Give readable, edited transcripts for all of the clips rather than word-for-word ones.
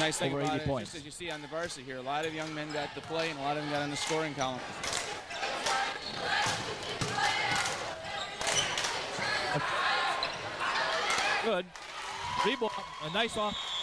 nice thing over about 80 it, points. just as you see on the varsity here, a lot of young men got to play and a lot of them got on the scoring column. Good. Rebound. A nice off.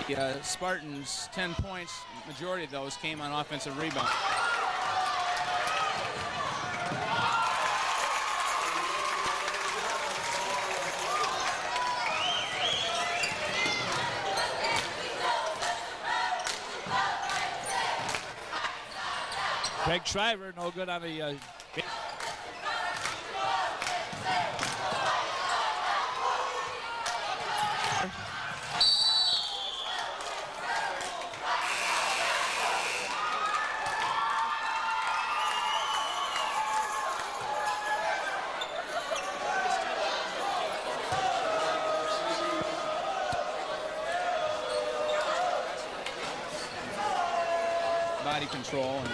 The Spartans 10 points, majority of those came on offensive rebound. Craig Shriver, no good on the body control. And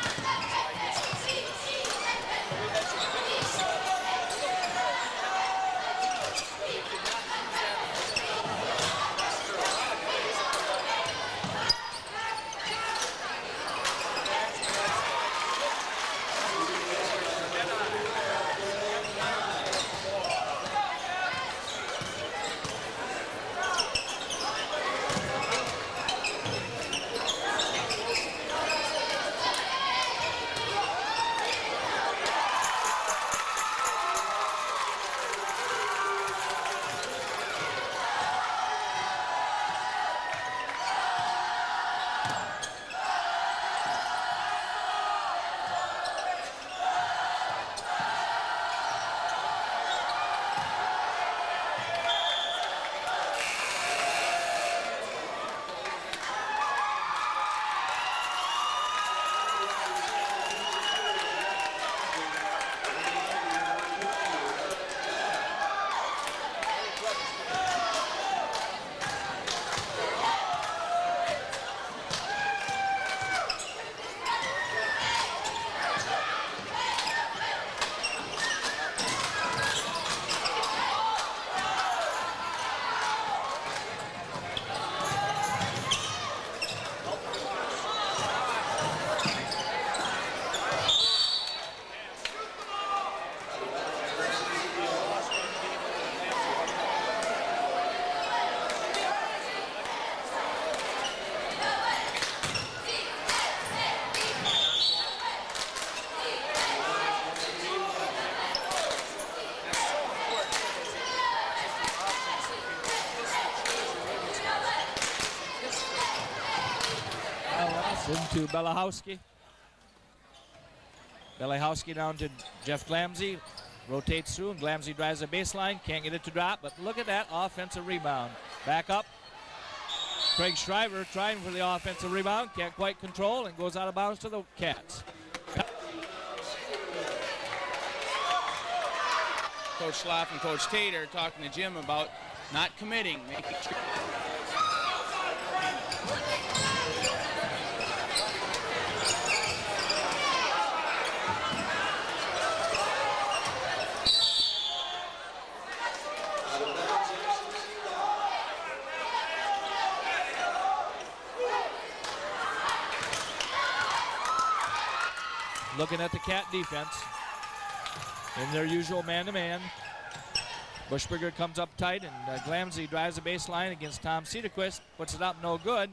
into Belahowski. Belahowski down to Jeff Glamsey. Rotates through, and Glamsey drives the baseline. Can't get it to drop, but look at that offensive rebound. Back up. Craig Shriver trying for the offensive rebound. Can't quite control and goes out of bounds to the Cats. Coach Schloff and Coach Tater talking to Jim about not committing, making sure. Looking at the Cat defense in their usual man-to-man. Bushberger comes up tight, and Glamsey drives the baseline against Tom Cedarquist. Puts it up, no good.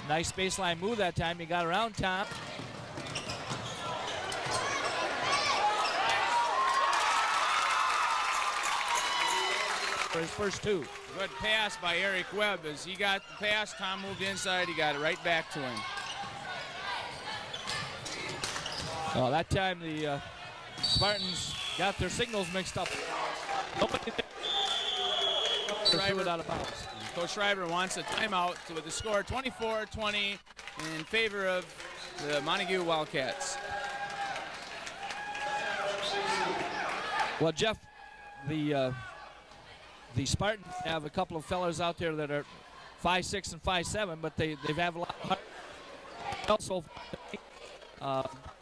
Nice baseline move that time. He got around Tom. For his first two. Good pass by Eric Webb. As he got the pass, Tom moved inside. He got it right back to him. Oh, that time the Spartans got their signals mixed up. Shriver out of bounds. Coach Shriver wants a timeout with the score 24-20 in favor of the Montague Wildcats. Well, Jeff, the Spartans have a couple of fellas out there that are 5'6" and 5'7", but they've have a lot of also.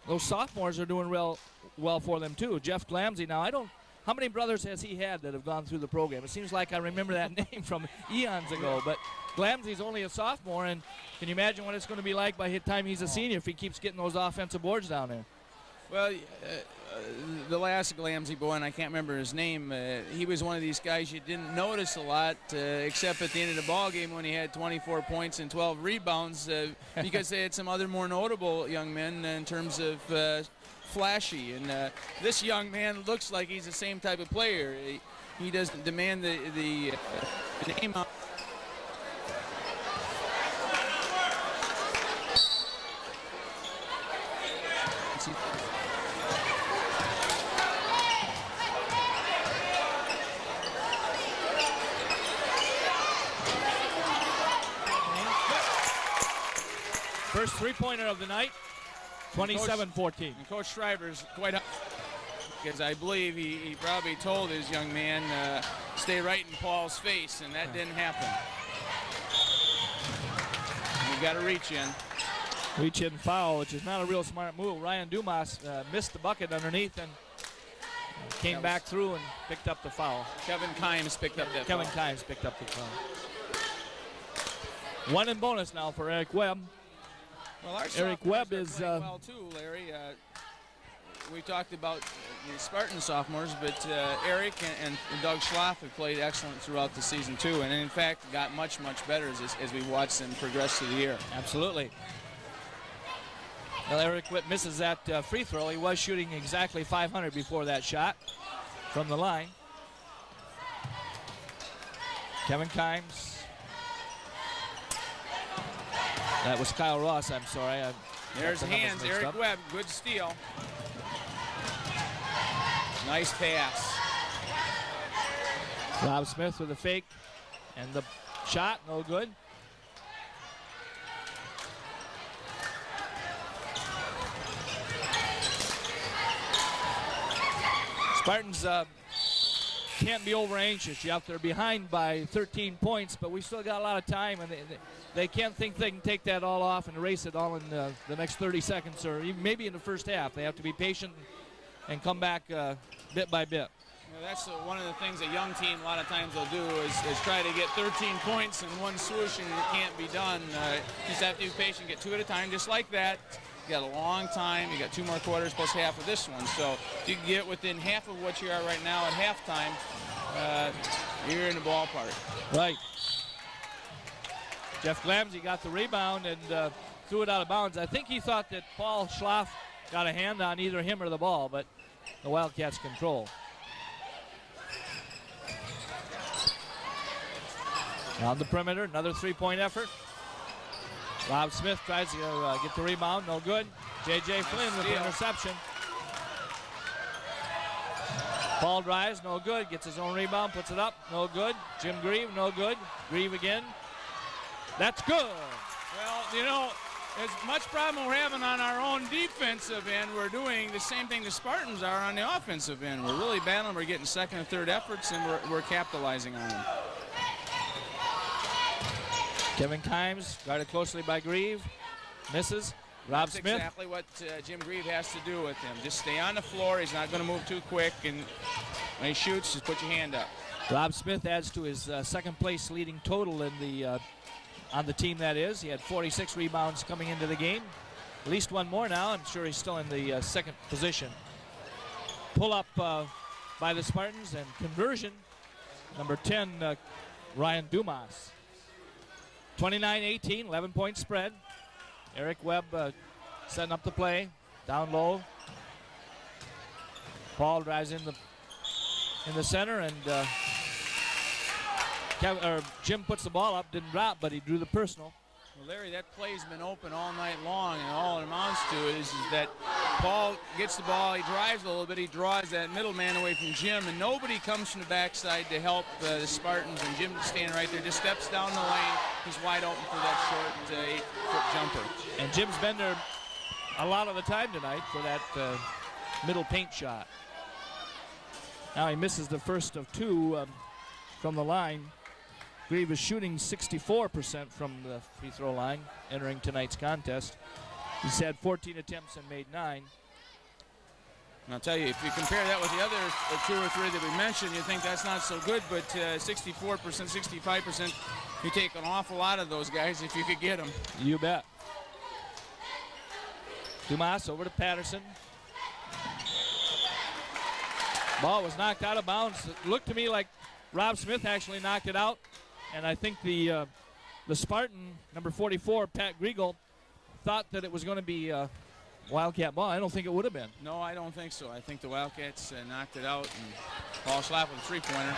Those sophomores are doing well for them too. Jeff Glamsey. Now how many brothers has he had that have gone through the program? It seems like I remember that name from eons ago. But Glamsey's only a sophomore, and can you imagine what it's going to be like by the time he's a senior if he keeps getting those offensive boards down there? Well, the last Glamsey boy, and I can't remember his name, he was one of these guys you didn't notice a lot, except at the end of the ball game when he had 24 points and 12 rebounds, because they had some other more notable young men in terms of flashy. And this young man looks like he's the same type of player. He doesn't demand the name out. First three-pointer of the night, 27-14. And Coach Shriver's quite up, because I believe he probably told his young man, stay right in Paul's face, and that didn't happen. You've got to reach in. Reach in foul, which is not a real smart move. Ryan Dumas missed the bucket underneath and came back through and picked up the foul. Kevin Kimes picked up that Kevin foul. Kimes picked up the foul. One in bonus now for Eric Webb. Well, our Eric Webb sophomores is are playing well too, Larry. We talked about the Spartan sophomores, but Eric and Doug Schloff have played excellent throughout the season too, and in fact got much better as we watched them progress through the year. Absolutely. Well, Eric Webb misses that free throw. He was shooting exactly 500 before that shot from the line. Kevin Kimes. That was Kyle Ross, I'm sorry. There's hands, Eric Webb, good steal. Nice pass. Rob Smith with a fake, and the shot, no good. Spartans can't be over anxious. They're behind by 13 points, but we still got a lot of time, and they can't think they can take that all off and erase it all in the next 30 seconds or even maybe in the first half. They have to be patient and come back bit by bit. You know, that's one of the things a young team a lot of times will do is try to get 13 points in one swoosh, and it can't be done. Just have to be patient, get two at a time, just like that. You got a long time. You got 2 more quarters plus half of this one. So if you can get within half of what you are right now at halftime, you're in the ballpark. Right. Jeff Glamsey got the rebound and threw it out of bounds. I think he thought that Paul Schloff got a hand on either him or the ball, but the Wildcats control. On the perimeter, another three-point effort. Rob Smith tries to get the rebound, no good. J.J. Flynn with the interception. Paul drives, no good. Gets his own rebound, puts it up, no good. Jim Grieve, no good. Grieve again. That's good. Well, you know, as much problem we're having on our own defensive end, we're doing the same thing the Spartans are on the offensive end. We're really battling. We're getting second and third efforts, and we're capitalizing on them. Kevin Kimes, guarded closely by Grieve, misses. Rob That's Smith. Exactly what Jim Grieve has to do with him. Just stay on the floor. He's not going to move too quick, and when he shoots, just put your hand up. Rob Smith adds to his second place leading total in the on the team, that is. He had 46 rebounds coming into the game. At least one more now. I'm sure he's still in the second position. Pull up by the Spartans, and conversion, number 10, Ryan Dumas. 29-18, 11-point spread. Eric Webb setting up the play, down low. Paul drives in the center, and Jim puts the ball up, didn't drop, but he drew the personal. Well, Larry, that play's been open all night long, and all it amounts to is that Paul gets the ball, he drives a little bit, he draws that middleman away from Jim, and nobody comes from the backside to help the Spartans, and Jim standing right there, just steps down the lane. He's wide open for that short 8-foot jumper. And Jim's been there a lot of the time tonight for that middle paint shot. Now he misses the first of two from the line. Grieve is shooting 64% from the free throw line entering tonight's contest. He's had 14 attempts and made 9. And I'll tell you, if you compare that with the other 2 or 3 that we mentioned, you think that's not so good, but 64%, 65%, you take an awful lot of those guys if you could get them. You bet. Dumas over to Patterson. Ball was knocked out of bounds. It looked to me like Rob Smith actually knocked it out, and I think the Spartan, number 44, Pat Griegel, thought that it was going to be Wildcat ball. I don't think it would have been. No, I don't think so. I think the Wildcats knocked it out, and Paul Schlaff with a three-pointer.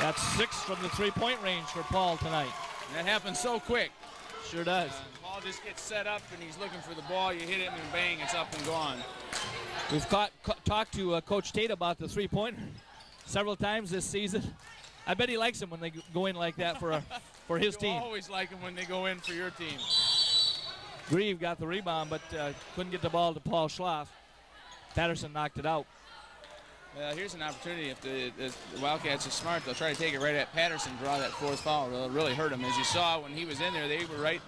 That's 6 from the three-point range for Paul tonight. And that happens so quick. Sure does. Paul just gets set up, and he's looking for the ball. You hit it, and bang, it's up and gone. We've talked to Coach Tate about the three-pointer several times this season. I bet he likes them when they go in like that for his team. You always like them when they go in for your team. Grieve got the rebound, but couldn't get the ball to Paul Schlaff. Patterson knocked it out. Here's an opportunity. If the Wildcats are smart, they'll try to take it right at Patterson, draw that fourth foul. It'll really hurt him. As you saw when he was in there, they were right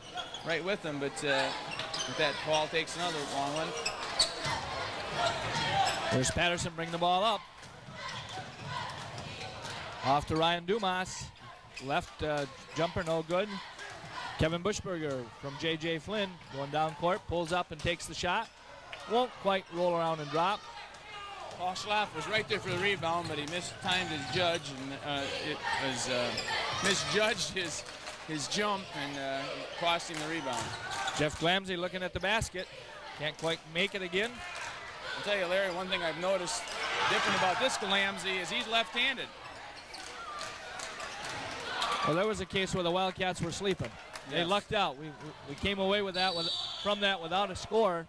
with him. But with that, Paul takes another long one. There's Patterson bring the ball up. Off to Ryan Dumas. Left jumper, no good. Kevin Bushberger from J.J. Flynn going down court, pulls up and takes the shot. Won't quite roll around and drop. Paul Schlaff was right there for the rebound, but he mistimed his judge, and it was misjudged his jump, and cost him the rebound. Jeff Glamsey looking at the basket. Can't quite make it again. I'll tell you, Larry, one thing I've noticed different about this Glamsey is he's left-handed. Well, there was a case where the Wildcats were sleeping. They lucked out. We came away with that from that without a score.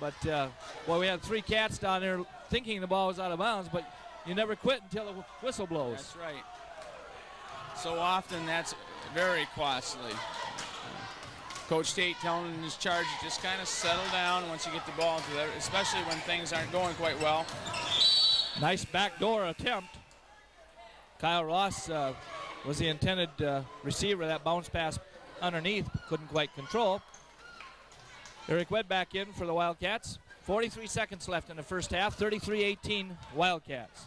But, well, we had 3 cats down there thinking the ball was out of bounds, but you never quit until the whistle blows. That's right. So often that's very costly. Coach Tate telling his charge, just kind of settle down once you get the ball into there, especially when things aren't going quite well. Nice backdoor attempt. Kyle Ross was the intended receiver. That bounce pass underneath, couldn't quite control. Eric Wedd back in for the Wildcats. 43 seconds left in the first half. 33-18 Wildcats.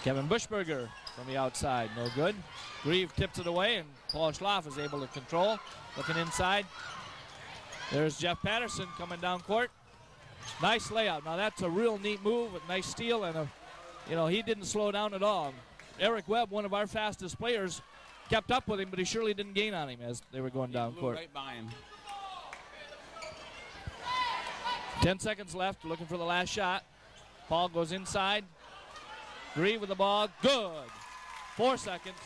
Kevin Bushberger from the outside, no good. Grieve tips it away, and Paul Schlaff is able to control. Looking inside. There's Jeff Patterson coming down court. Nice layout. Now that's a real neat move with nice steal, and he didn't slow down at all. Eric Webb, one of our fastest players, kept up with him, but he surely didn't gain on him as they were going down court. Right by him. 10 seconds left, looking for the last shot. Paul goes inside. Grieve with the ball, good. 4 seconds.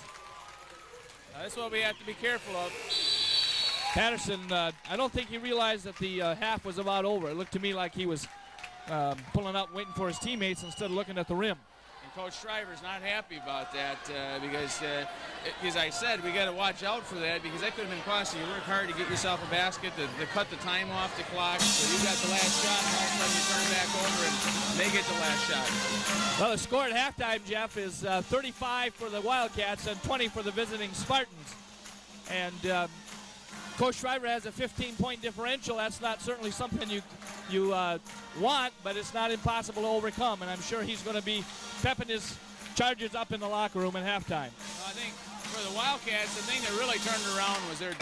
That's what we have to be careful of. Patterson, I don't think he realized that the half was about over. It looked to me like he was pulling up, waiting for his teammates instead of looking at the rim. And Coach Shriver's not happy about that because, as I said, we got to watch out for that because that could have been costly. You work hard to get yourself a basket, to cut the time off the clock, so you got the last shot, and all of a sudden you turn back over and they get the last shot. Well, the score at halftime, Jeff, is 35 for the Wildcats and 20 for the visiting Spartans. And Coach Shriver has a 15-point differential. That's not certainly something you want, but it's not impossible to overcome. And I'm sure he's going to be pepping his Chargers up in the locker room at halftime. I think for the Wildcats, the thing that really turned around was their.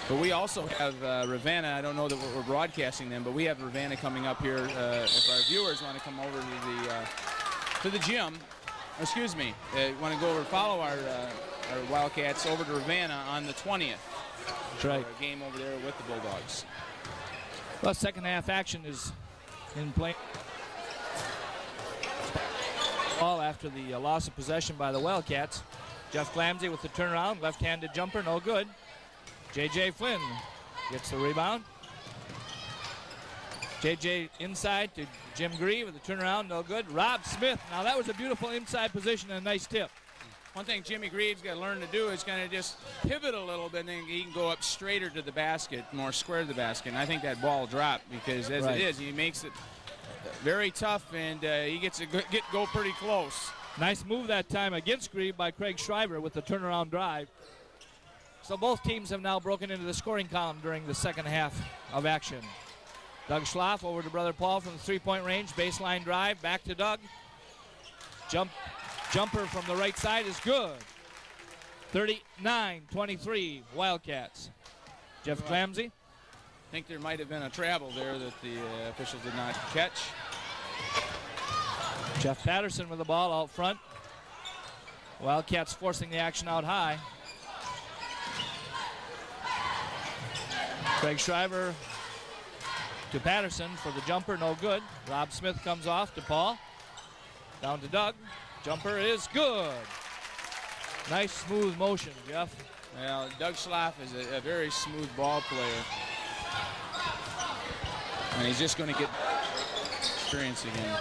But we also have Ravenna. I don't know that we're broadcasting them, but we have Ravenna coming up here. If our viewers want to come over to the gym, excuse me, want to go over and follow our Wildcats over to Ravenna on the 20th. That's right. A game over there with the Bulldogs. Well, second half action is in play. Ball after the loss of possession by the Wildcats. Jeff Glamsey with the turnaround, left-handed jumper, no good. J.J. Flynn gets the rebound. J.J. inside to Jim Grieve with the turnaround, no good. Rob Smith, now that was a beautiful inside position and a nice tip. One thing Jimmy Greaves got to learn to do is kind of just pivot a little bit, and then he can go up straighter to the basket, more square to the basket. And I think that ball dropped because as it is, he makes it very tough, and he gets to go pretty close. Nice move that time against Grieve by Craig Shriver with the turnaround drive. So both teams have now broken into the scoring column during the second half of action. Doug Schlaff over to Brother Paul from the three-point range, baseline drive, back to Doug. Jumper from the right side is good. 39-23 Wildcats. Jeff Clamsey. I think there might have been a travel there that the officials did not catch. Jeff Patterson with the ball out front. Wildcats forcing the action out high. Craig Shriver to Patterson for the jumper, no good. Rob Smith comes off to Paul. Down to Doug. Jumper is good. Nice smooth motion, Jeff. Well, Doug Schlaff is a very smooth ball player. And he's just going to get experience again.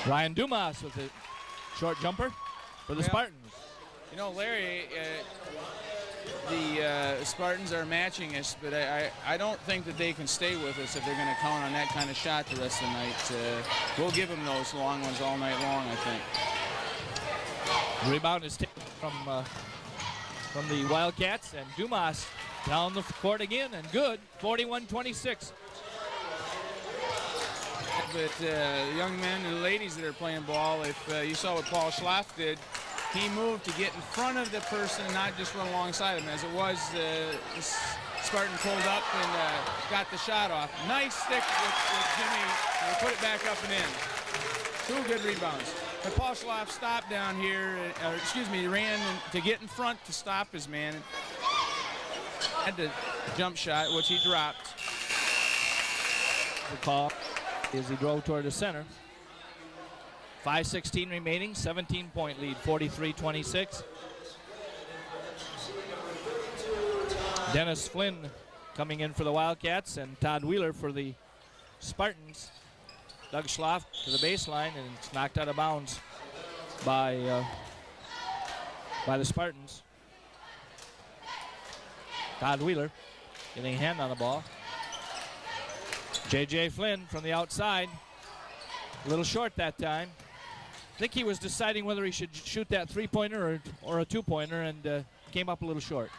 Ryan Dumas with a short jumper for the Spartans. You know, Larry, the Spartans are matching us, but I don't think that they can stay with us if they're going to count on that kind of shot the rest of the night. We'll give them those long ones all night long, I think. Rebound is taken from the Wildcats, and Dumas down the court again, and good. 41-26. But young men and ladies that are playing ball, if you saw what Paul Schlaff did, he moved to get in front of the person, not just run alongside him. As it was, Spartan pulled up and got the shot off. Nice stick with Jimmy, and put it back up and in. 2 good rebounds. But Paul Schlaff stopped down here, he ran to get in front to stop his man. Had the jump shot, which he dropped. The call as he drove toward the center. 5:16 remaining, 17-point lead, 43-26. Dennis Flynn coming in for the Wildcats, and Todd Wheeler for the Spartans. Doug Schlaff to the baseline, and it's knocked out of bounds by the Spartans. Todd Wheeler getting a hand on the ball. J.J. Flynn from the outside. A little short that time. I think he was deciding whether he should shoot that three-pointer or a two-pointer, and came up a little short.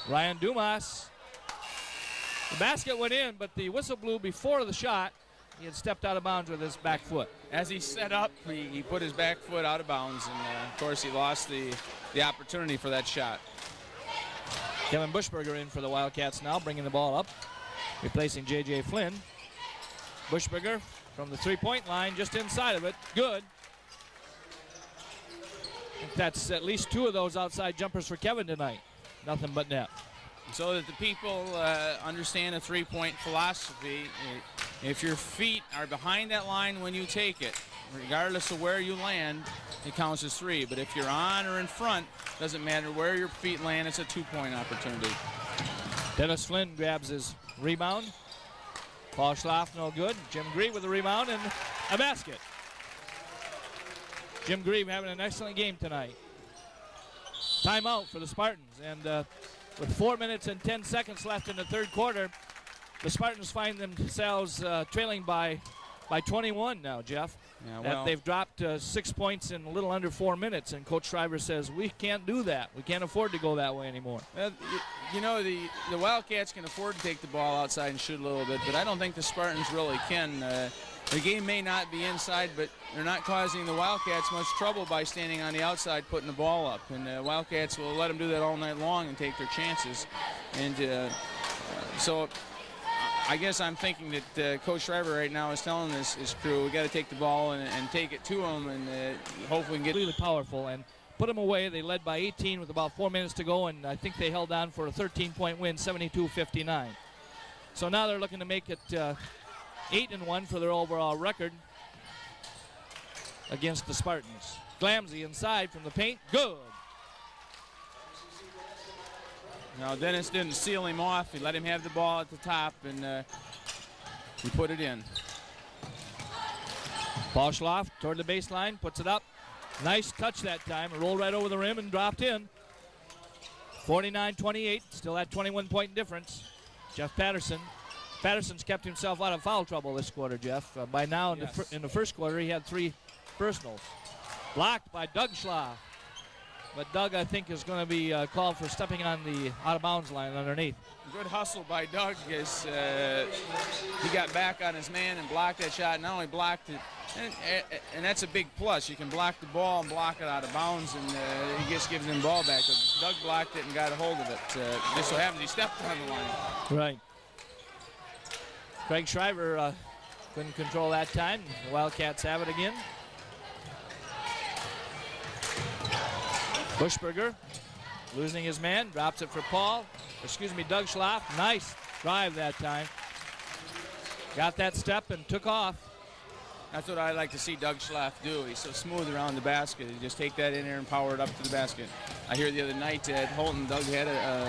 Ryan Dumas. The basket went in, but the whistle blew before the shot. He had stepped out of bounds with his back foot. As he set up, he put his back foot out of bounds, and of course he lost the opportunity for that shot. Kevin Bushberger in for the Wildcats now, bringing the ball up, replacing J.J. Flynn. Bushberger from the three-point line, just inside of it. Good. I think that's at least 2 of those outside jumpers for Kevin tonight. Nothing but net. So that the people understand a three-point philosophy, if your feet are behind that line when you take it, regardless of where you land, it counts as 3. But if you're on or in front, doesn't matter where your feet land, it's a 2-point opportunity. Dennis Flynn grabs his rebound. Paul Schlaff no good. Jim Grieve with the rebound and a basket. Jim Grieve having an excellent game tonight. Timeout for the Spartans, and with 4 minutes and 10 seconds left in the third quarter, the Spartans find themselves trailing by 21 now, Jeff. Yeah, well, they've dropped 6 points in a little under 4 minutes, and Coach Schreiber says, we can't do that. We can't afford to go that way anymore. You know, the Wildcats can afford to take the ball outside and shoot a little bit, but I don't think the Spartans really can. The game may not be inside, but they're not causing the Wildcats much trouble by standing on the outside putting the ball up. And the Wildcats will let them do that all night long and take their chances. And so I guess I'm thinking that Coach Schreiber right now is telling his crew, we got to take the ball and take it to them, and hopefully we can get really powerful and put them away. They led by 18 with about 4 minutes to go, and I think they held on for a 13-point win, 72-59. So now they're looking to make it 8-1 for their overall record against the Spartans. Glamsey inside from the paint, good. Now Dennis didn't seal him off. He let him have the ball at the top, and he put it in. Paul Schlaff toward the baseline, puts it up. Nice touch that time. It rolled right over the rim and dropped in. 49-28, still at 21-point difference. Jeff Patterson. Patterson's kept himself out of foul trouble this quarter, Jeff. By now, in the first quarter, he had 3 personals. Blocked by Doug Schlaff. But Doug, I think, is going to be called for stepping on the out-of-bounds line underneath. Good hustle by Doug as he got back on his man and blocked that shot. Not only blocked it, And that's a big plus. You can block the ball and block it out of bounds, and he just gives him the ball back. But Doug blocked it and got a hold of it. Just so happens he stepped on the line. Right. Craig Shriver couldn't control that time. The Wildcats have it again. Bushberger losing his man, drops it for Doug Schlaff. Nice drive that time. Got that step and took off. That's what I like to see Doug Schlaff do. He's so smooth around the basket. You just take that in there and power it up to the basket. I hear the other night at Holton, Doug had a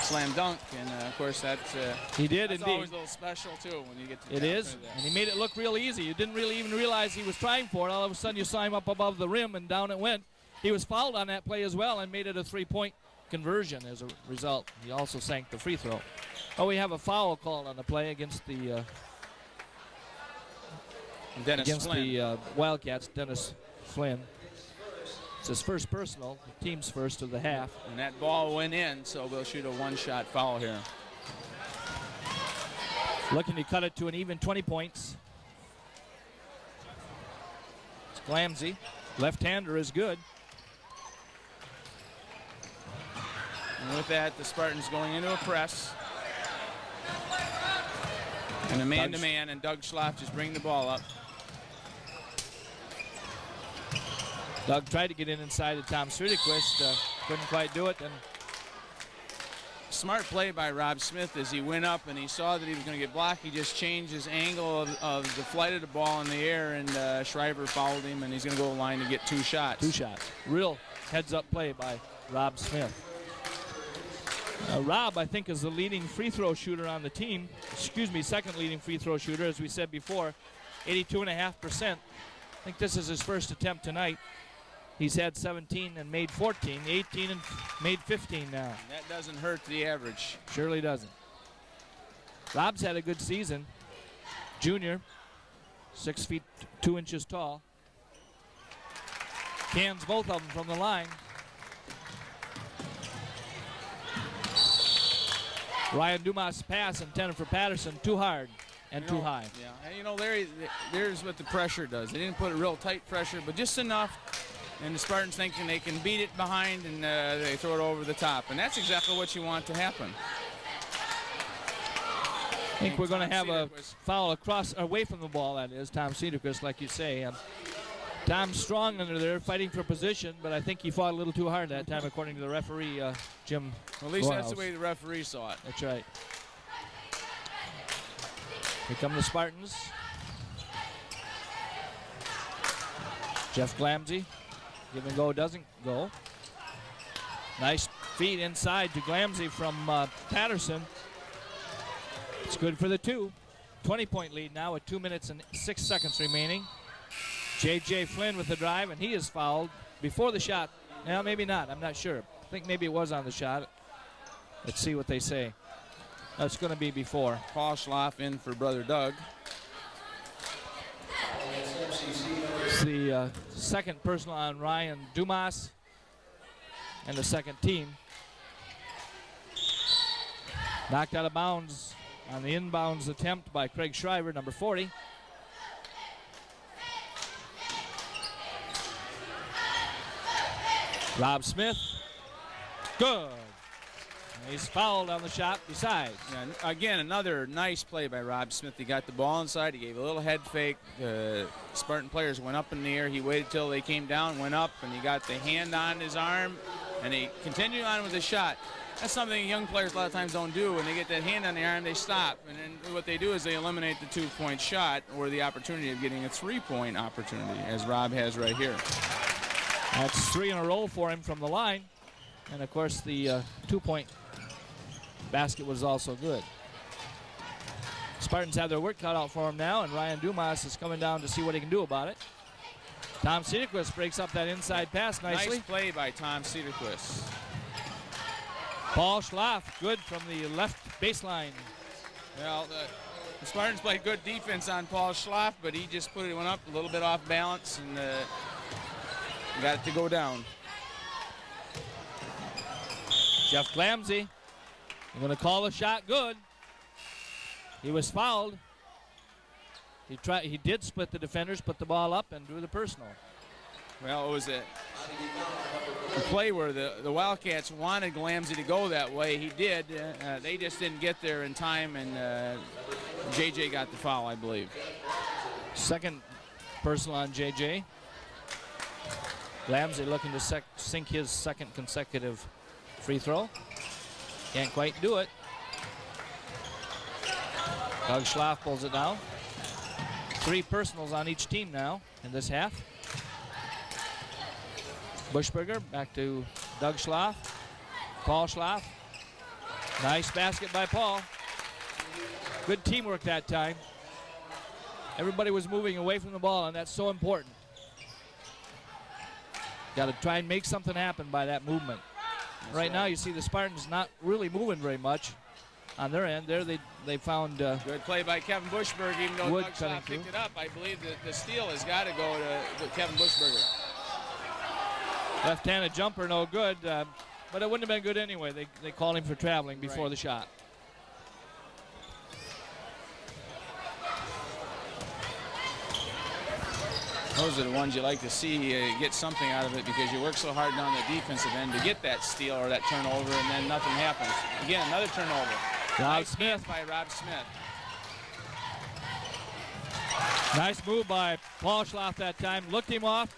slam dunk, and of course that's he did that's indeed. Always a little special too when you get to. It is, and he made it look real easy. You didn't really even realize he was trying for it. All of a sudden, you saw him up above the rim, and down it went. He was fouled on that play as well, and made it a three-point conversion as a result. He also sank the free throw. Oh, we have a foul called on the play against the. Wildcats, Dennis Flynn. It's his first personal, the team's first of the half. And that ball went in, so we'll shoot a one-shot foul here. Looking to cut it to an even 20 points. It's Glamsey. Left-hander is good. And with that, the Spartans going into a press. And a man-to-man, and Doug Schlaff just bring the ball up. Doug tried to get inside of Tom Swedequist, couldn't quite do it. And smart play by Rob Smith as he went up and he saw that he was going to get blocked. He just changed his angle of the flight of the ball in the air, and Shriver fouled him, and he's going to go to the line to get 2 shots. 2 shots. Real heads-up play by Rob Smith. Rob, I think, is the leading free throw shooter on the team. Second leading free throw shooter, as we said before, 82.5%. I think this is his first attempt tonight. He's had 17 and made 14, 18 and made 15 now. And that doesn't hurt the average. Surely doesn't. Rob's had a good season. Junior, 6 feet 2 inches tall. Cans both of them from the line. Ryan Dumas' pass intended for Patterson, too hard and too high. Yeah, and Larry, there's what the pressure does. They didn't put a real tight pressure, but just enough. And the Spartans thinking they can beat it behind, and they throw it over the top. And that's exactly what you want to happen. I think we're going to have a foul away from the ball, that is. Tom Sederquist, like you say. Tom's strong under there, fighting for position, but I think he fought a little too hard that time, according to the referee, Jim. Well, at least Gorehouse. That's the way the referee saw it. That's right. Here come the Spartans. Jeff Glamsey. Give and go doesn't go. Nice feed inside to Glamsey from Patterson. It's good for the 2. 20-point lead now with 2 minutes and 6 seconds remaining. J.J. Flynn with the drive, and he is fouled before the shot. Now, maybe not. I'm not sure. I think maybe it was on the shot. Let's see what they say. That's going to be before. Paul Schlaff in for brother Doug. It's the second personal on Ryan Dumas and the second team. Knocked out of bounds on the inbounds attempt by Craig Shriver, number 40. Rob Smith, good. And he's fouled on the shot besides. Yeah, again, another nice play by Rob Smith. He got the ball inside. He gave a little head fake. The Spartan players went up in the air. He waited till they came down, went up, and he got the hand on his arm, and he continued on with the shot. That's something young players a lot of times don't do. When they get that hand on the arm, they stop. And then what they do is they eliminate the 2-point shot or the opportunity of getting a 3-point opportunity, as Rob has right here. That's 3 in a row for him from the line. And, of course, the 2-point basket was also good. Spartans have their work cut out for him now, and Ryan Dumas is coming down to see what he can do about it. Tom Sederquist breaks up that inside pass nicely. Nice play by Tom Sederquist. Paul Schlaff, good from the left baseline. Well, the Spartans played good defense on Paul Schlaff, but he just put it one up a little bit off balance and got it to go down. Jeff Glamsey, going to call the shot good. He was fouled. He did split the defenders, put the ball up, and drew the personal. Well, it was a play where the Wildcats wanted Glamsey to go that way. He did. They just didn't get there in time, and JJ got the foul, I believe. Second personal on JJ. Glamsey looking to sink his second consecutive free throw. Can't quite do it. Doug Schlaff pulls it down. 3 personals on each team now in this half. Bushberger back to Doug Schlaff. Paul Schlaff. Nice basket by Paul. Good teamwork that time. Everybody was moving away from the ball, and that's so important. Got to try and make something happen by that movement. Right now, you see the Spartans not really moving very much on their end. There they found good play by Kevin Bushberger. Even though Wood Doug Schlaff picked it up, I believe that the steal has got to go to Kevin Bushberger. Left-handed jumper, no good, but it wouldn't have been good anyway. They called him for traveling before the shot. Those are the ones you like to see get something out of it, because you work so hard on the defensive end to get that steal or that turnover, and then nothing happens. Again, another turnover. Nice Smith by Rob Smith. Nice move by Paul Schlaff that time. Looked him off.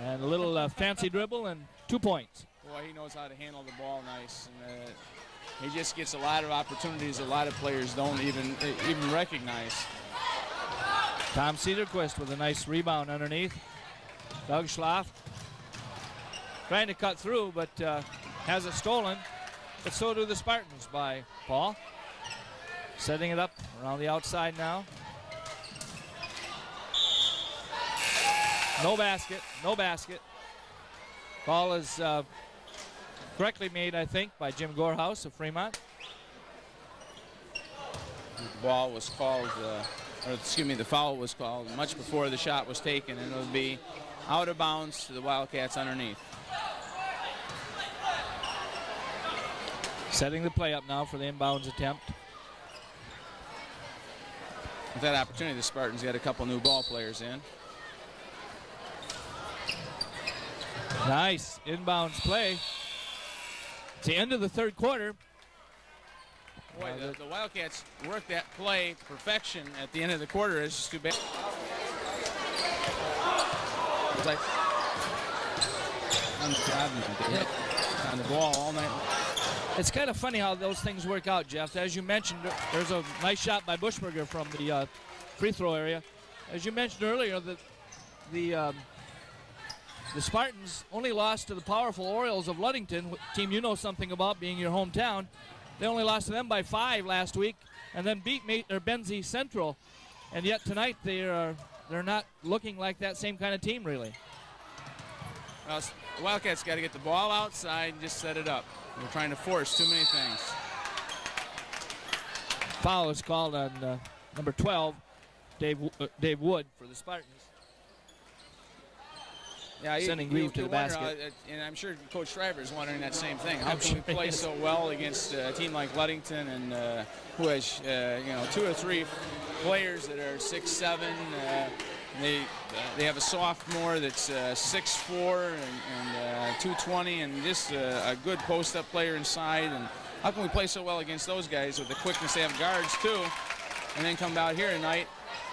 And a little fancy dribble and 2 points. Boy, he knows how to handle the ball nice. And he just gets a lot of opportunities a lot of players don't even recognize. Tom Cedarquist with a nice rebound underneath. Doug Schlaff trying to cut through, but has it stolen. But so do the Spartans by Paul. Setting it up around the outside now. No basket, no basket. Ball is correctly made, I think, by Jim Gorehouse of Fremont. The ball was called, the foul was called much before the shot was taken, and it would be out of bounds to the Wildcats underneath. Setting the play up now for the inbounds attempt. With that opportunity, the Spartans got a couple new ball players in. Nice inbounds play. It's the end of the third quarter. Boy, the Wildcats worked that play to perfection at the end of the quarter. It's just too bad. It's like on the ball all night. It's kind of funny how those things work out, Jeff. As you mentioned, there's a nice shot by Bushberger from the free throw area. As you mentioned earlier, the Spartans only lost to the powerful Orioles of Ludington, team you know something about being your hometown. They only lost to them by 5 last week, and then beat Benzie Central. And yet tonight they're not looking like that same kind of team, really. Well, the Wildcats got to get the ball outside and just set it up. We're trying to force too many things. Foul is called on number 12, Dave Wood, for the Spartans. Yeah, sending Grieve to the basket. And I'm sure Coach Schreiber is wondering that same thing. How can we play so well against a team like Ludington, and who has 2 or 3 players that are 6'7"? They have a sophomore that's 6'4" and 220, and just a good post-up player inside. And how can we play so well against those guys with the quickness they have guards too, and then come out here tonight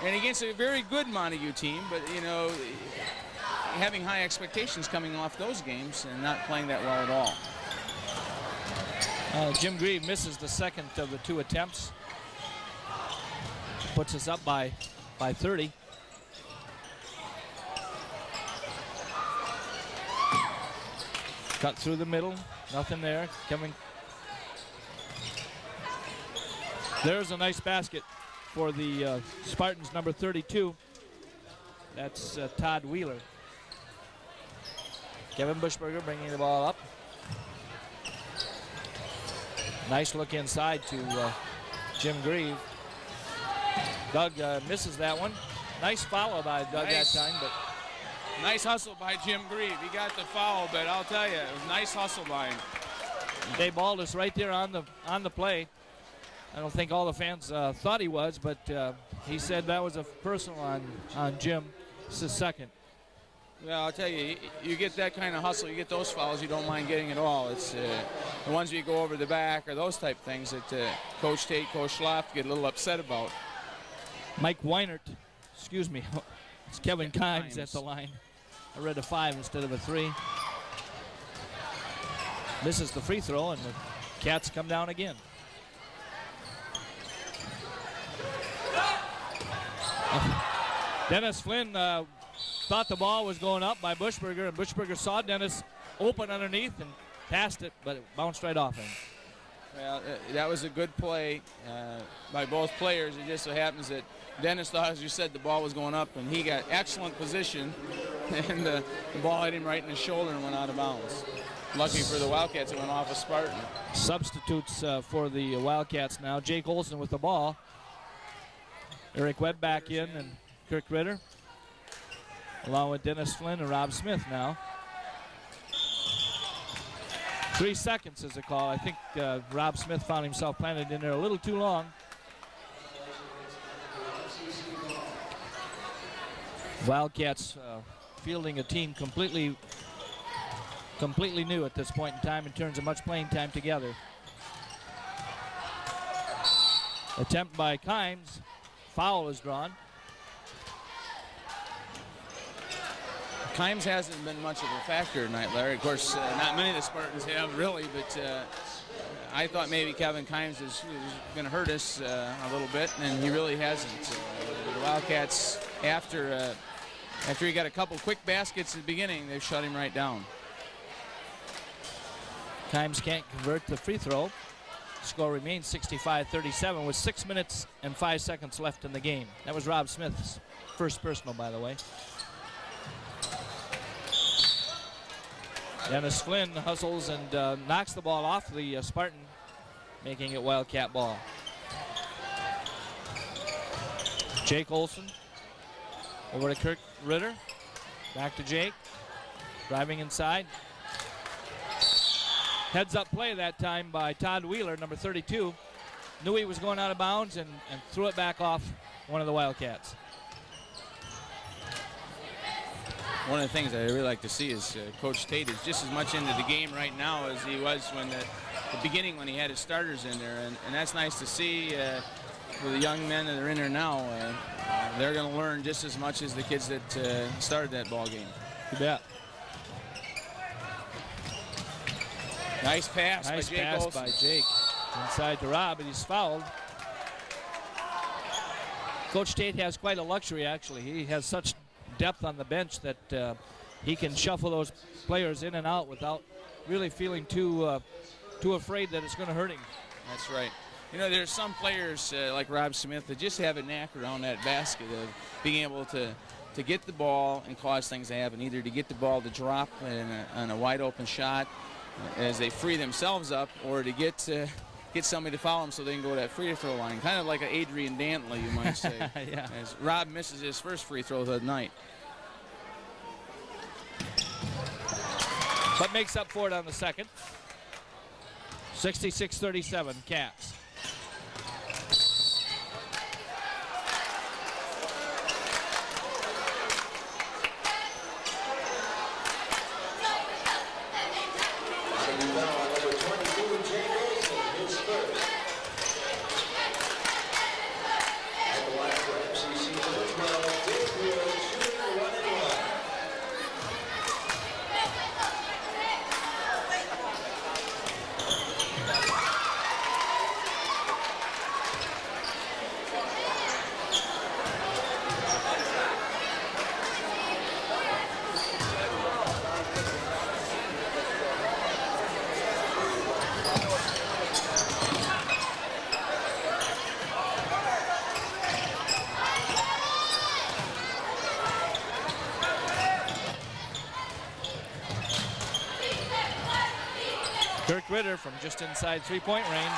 and against a very good Montague team, but having high expectations coming off those games and not playing that well at all. Jim Grieve misses the second of the 2 attempts. Puts us up by 30. Cut through the middle, nothing there. There's a nice basket for the Spartans, number 32. That's Todd Wheeler. Kevin Bushberger bringing the ball up. Nice look inside to Jim Grieve. Doug misses that one. Nice follow by Doug that time, but nice hustle by Jim Grieve. He got the foul, but I'll tell you, it was nice hustle by him. Dave Baldus right there on the play. I don't think all the fans thought he was, but he said that was a personal on Jim. It's his second. Well, I'll tell you, you get that kind of hustle, you get those fouls, you don't mind getting it all. It's the ones where you go over the back or those type things that Coach Tate, Coach Schlaff get a little upset about. Mike Weinert, excuse me, it's Kevin Kimes at the line. I read a 5 instead of a 3. Misses the free throw, and the Cats come down again. Dennis Flynn thought the ball was going up by Bushberger, and Bushberger saw Dennis open underneath and passed it, but it bounced right off him. Well, that was a good play by both players. It just so happens that Dennis thought, as you said, the ball was going up, and he got excellent position, and the ball hit him right in the shoulder and went out of bounds. Lucky for the Wildcats, it went off a Spartan. Substitutes for the Wildcats now. Jake Olson with the ball. Eric Webb back in, and Kirk Ritter, along with Dennis Flynn and Rob Smith now. 3 seconds is the call. I think Rob Smith found himself planted in there a little too long. Wildcats fielding a team completely new at this point in time in terms of much playing time together. Attempt by Kimes. Foul is drawn. Kimes hasn't been much of a factor tonight, Larry. Of course, not many of the Spartans have really, but I thought maybe Kevin Kimes was going to hurt us a little bit, and he really hasn't. The Wildcats, after he got a couple quick baskets at the beginning, they've shut him right down. Kimes can't convert the free throw. Score remains 65-37 with 6 minutes and 5 seconds left in the game. That was Rob Smith's first personal, by the way. Dennis Flynn hustles and knocks the ball off the Spartan, making it Wildcat ball. Jake Olson over to Kirk Ritter. Back to Jake. Driving inside. Heads up play that time by Todd Wheeler, number 32. Knew he was going out of bounds and threw it back off one of the Wildcats. One of the things I really like to see is Coach Tate is just as much into the game right now as he was when the beginning when he had his starters in there, and that's nice to see for the young men that are in there now. They're going to learn just as much as the kids that started that ball game. You bet. Nice pass nice by Jake pass Olson. by Jake. Inside to Rob, and he's fouled. Coach Tate has quite a luxury, actually. He has such depth on the bench that he can shuffle those players in and out without really feeling too afraid that it's going to hurt him. That's right. You know, there's some players like Rob Smith that just have a knack around that basket of being able to get the ball and cause things to happen, either to get the ball to drop on a wide open shot as they free themselves up, or to get somebody to foul them so they can go to that free throw line. Kind of like an Adrian Dantley, you might say. Yeah. As Rob misses his first free throw of the night. But makes up for it on the second. 66-37, Cats. Kirk Ritter from just inside three-point range.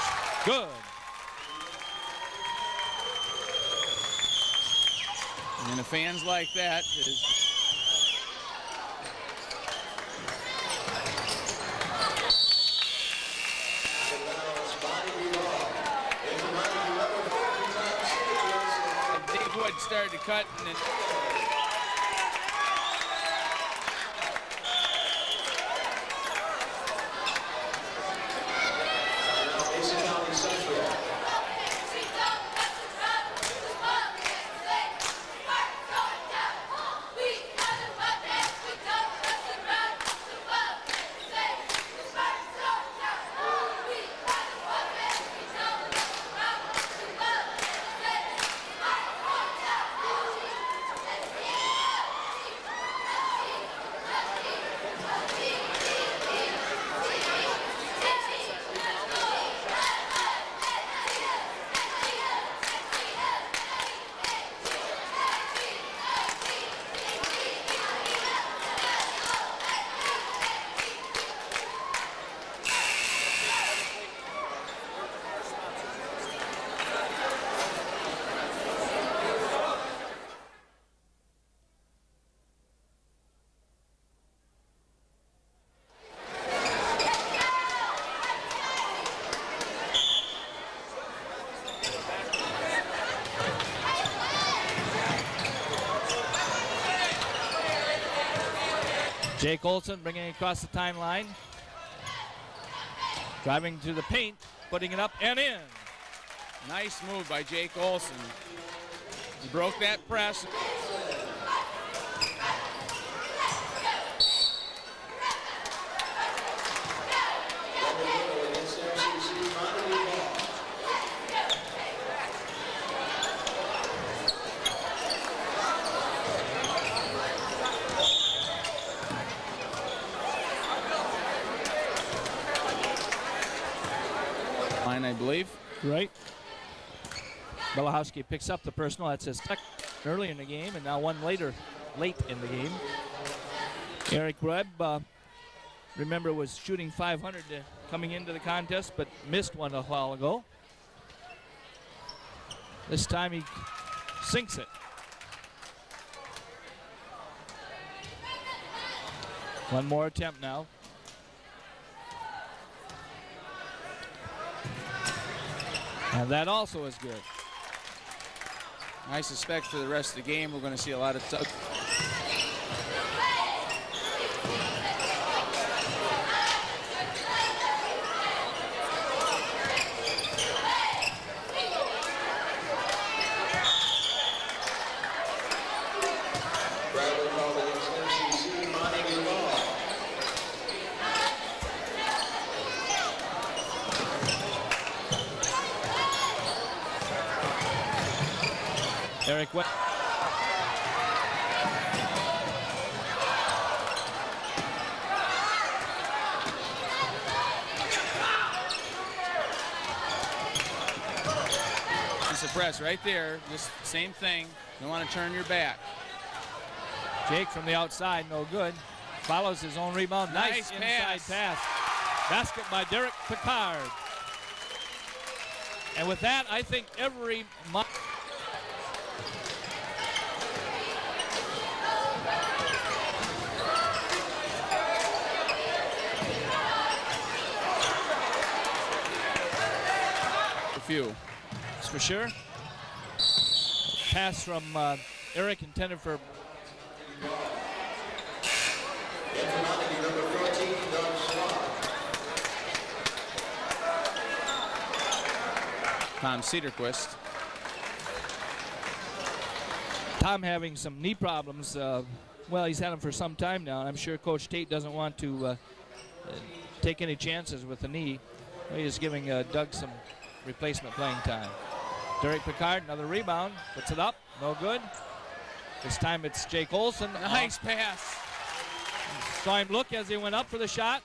Good. And the fans like that. wood started to cut, and then Jake Olson bringing it across the timeline. Driving to the paint, putting it up and in. nice move by Jake Olson. He broke that press. I believe. Right. Belahowski picks up the personal. That's his second early in the game, and now one late in the game. Eric Webb, remember, was shooting 500 coming into the contest, but missed one a while ago. This time he sinks it. One more attempt now. And that also is good. I suspect for the rest of the game we're going to see a lot of Eric Webb. Suppress right there. Just same thing. You want to turn your back. Jake from the outside, no good. Follows his own rebound. Nice inside pass. Basket by Derek Picard. And with that, I think every few. That's for sure. Pass from Eric intended for Tom Cedarquist. Tom having some knee problems. Well, he's had them for some time now, and I'm sure Coach Tate doesn't want to take any chances with the knee. He's giving Doug some replacement playing time. Derek Picard, another rebound, puts it up, no good. This time it's Jake Olson. Nice pass. Saw him look as he went up for the shot.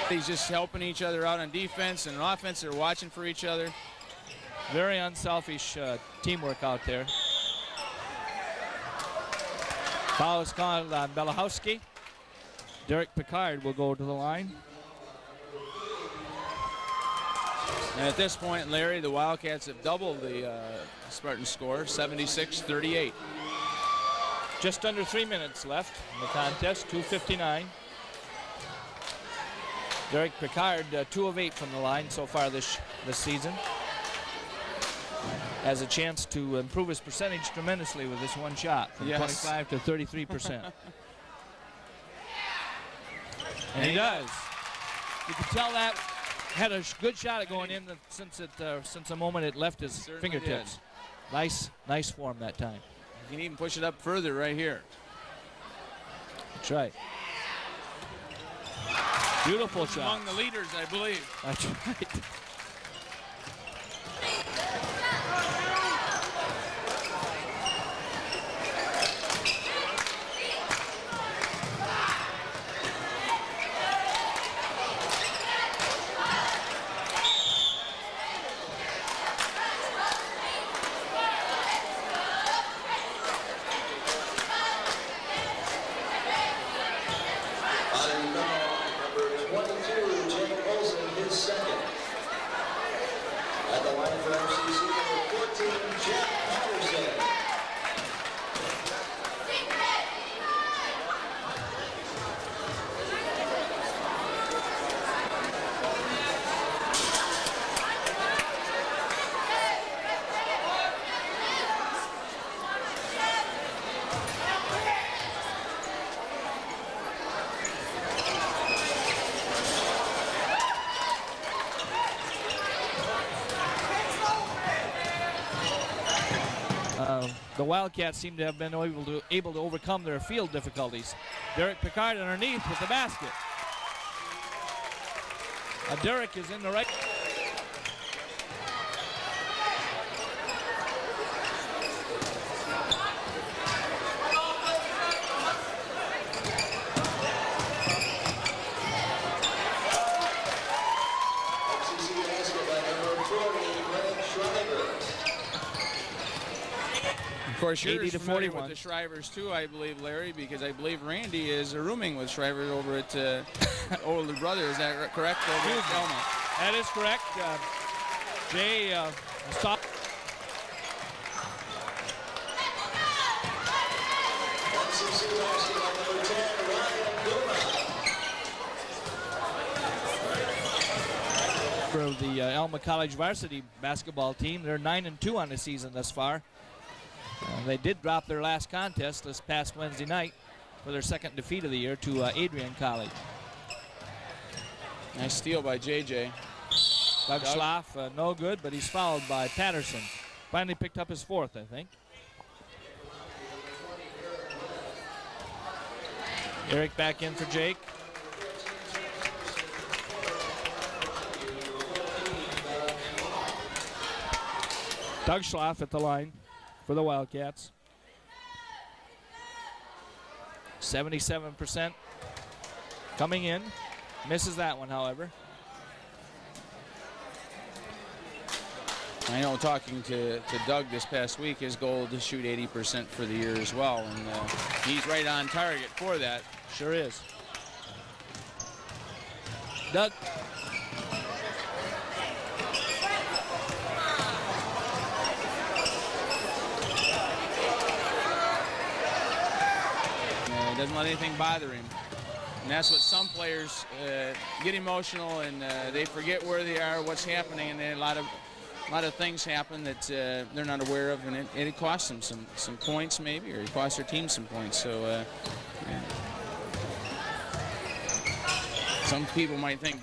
He's just helping each other out on defense, and on offense they're watching for each other. Very unselfish teamwork out there. Foul is called on Belahowski. Derek Picard will go to the line. And at this point, Larry, the Wildcats have doubled the Spartan score, 76-38. Just under 3 minutes left in the contest, 2:59. Derek Picard, 2 of 8 from the line so far this season. Has a chance to improve his percentage tremendously with this one shot from 25 to 33%. And he does. You can tell that had a good shot at going in since the moment it left his fingertips. Nice form that time. You can even push it up further right here. That's right. Beautiful shot. Among the leaders, I believe. That's right. The Wildcats seem to have been able to overcome their field difficulties. Derek Picard underneath with the basket. Derek is in the right. Of course, you're familiar with the Shrivers too, I believe, Larry, because I believe Randy is rooming with Shriver over at older brother. Is that correct? Over at Elma. That is correct. Jay stop. For the Elma College varsity basketball team, they're 9-2 on the season thus far. They did drop their last contest this past Wednesday night for their second defeat of the year to Adrian College. Nice steal by JJ. Doug Schlaff, no good, but he's fouled by Patterson. Finally picked up his 4th, I think. Eric back in for Jake. Doug Schlaff at the line for the Wildcats. 77% coming in. Misses that one, however. I know, talking to Doug this past week, his goal to shoot 80% for the year as well, and he's right on target for that. Sure is. Doug. Doesn't let anything bother him. And that's what some players get emotional and they forget where they are, what's happening, and then a lot of things happen that they're not aware of, and it costs them some points maybe, or it costs their team some points. So yeah. Some people might think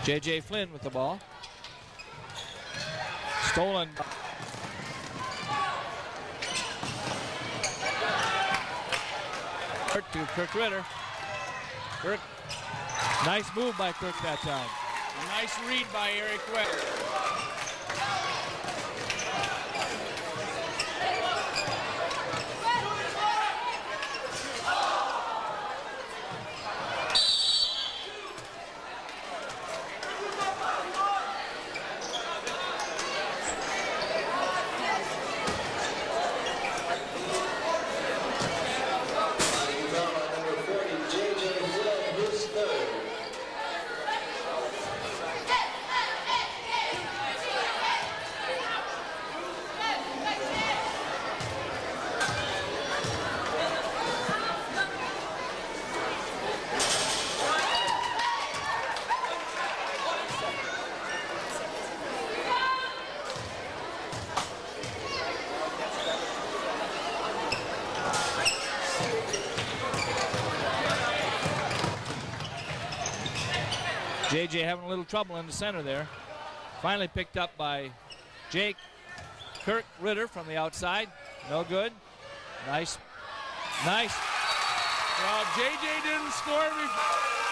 J.J. Flynn with the ball. Stolen. To Kirk Ritter. Kirk, nice move by Kirk that time. A nice read by Eric Webb. JJ having a little trouble in the center there. Finally picked up by Jake. Kirk Ritter from the outside. No good. Nice. Nice. Well, JJ didn't score before.